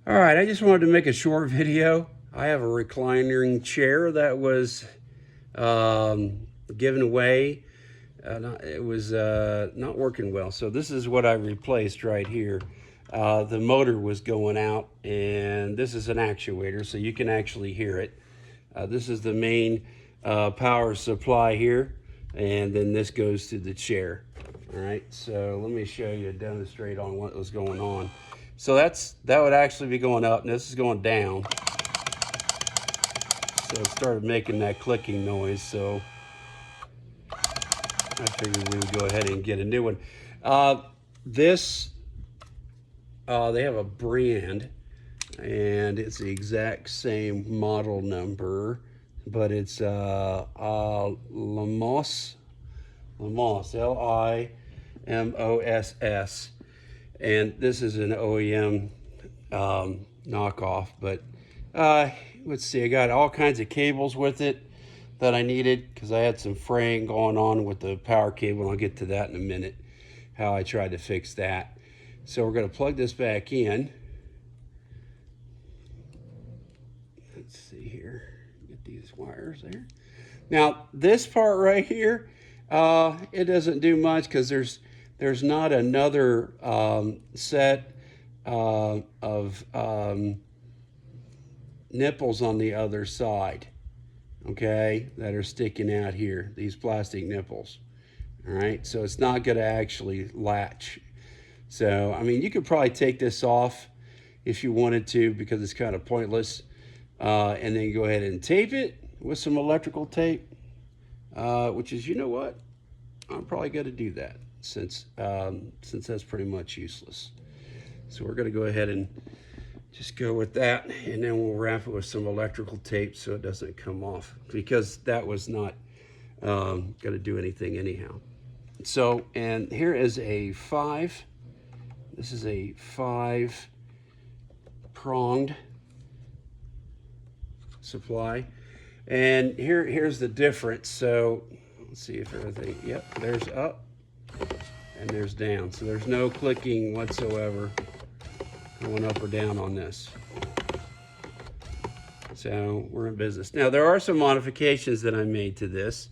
All right, I just wanted to make a short video. I have a reclining chair that was given away. It was not working well. So this is what I replaced right here. The motor was going out, and this is an actuator, so you can actually hear it. This is the main power supply here, and then this goes to the chair. All right, so let me show you, demonstrate on what was going on. So that would actually be going up, and this is going down. So it started making that clicking noise, so I figured we would go ahead and get a new one. They have a brand, and it's the exact same model number, but it's Limoss, L-I-M-O-S-S, and this is an OEM knockoff, but let's see, I got all kinds of cables with it that I needed because I had some fraying going on with the power cable, and I'll get to that in a minute, how I tried to fix that. So we're going to plug this back in. Let's see here, get these wires there. Now this part right here, it doesn't do much because there's not another set of nipples on the other side, okay, that are sticking out here, these plastic nipples. All right, so it's not going to actually latch. So I mean, you could probably take this off if you wanted to, because it's kind of pointless, and then go ahead and tape it with some electrical tape, which is, you know what, I'm probably going to do that since that's pretty much useless. So we're going to go ahead and just go with that, and then we'll wrap it with some electrical tape so it doesn't come off, because that was not going to do anything anyhow. So, and here is a this is a 5-pronged supply, and here's the difference. So let's see if everything, yep, there's up and there's down, so there's no clicking whatsoever going up or down on this. So we're in business. Now there are some modifications that I made to this,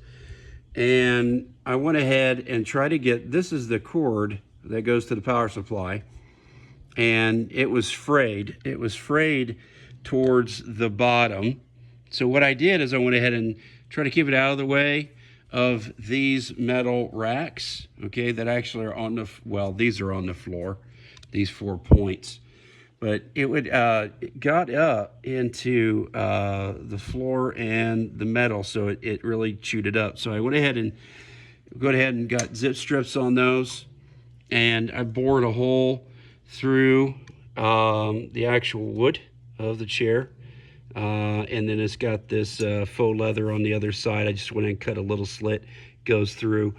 and I went ahead and tried to get, this is the cord that goes to the power supply, and it was frayed. It was frayed towards the bottom. So what I did is I went ahead and tried to keep it out of the way of these metal racks, okay, that actually are on the, well, these are on the floor, these 4 points. But it would it got up into the floor and the metal, so it really chewed it up. So I went ahead and got zip strips on those, and I bored a hole through the actual wood of the chair, and then it's got this faux leather on the other side. I just went and cut a little slit, goes through,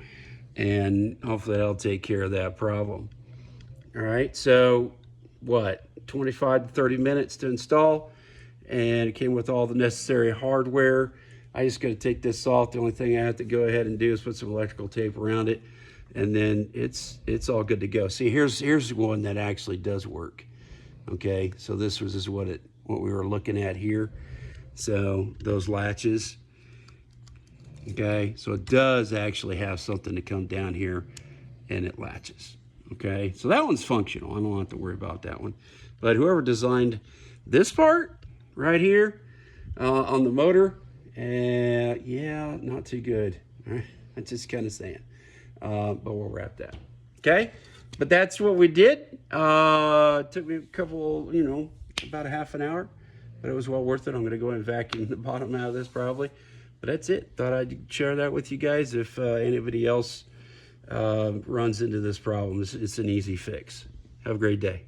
and hopefully that'll take care of that problem. All right, so what, 25 to 30 minutes to install, and it came with all the necessary hardware. I just got to take this off. The only thing I have to go ahead and do is put some electrical tape around it, and then it's all good to go. See, here's one that actually does work. Okay, so this is what we were looking at here. So those latches, okay, so it does actually have something to come down here, and it latches. Okay, so that one's functional. I don't have to worry about that one. But whoever designed this part right here on the motor, yeah, not too good. All right, I'm just kind of saying. But we'll wrap that. Okay, but that's what we did. It took me a couple, about a half an hour, but it was well worth it. I'm going to go and vacuum the bottom out of this probably. But that's it. Thought I'd share that with you guys if anybody else runs into this problem. It's an easy fix. Have a great day.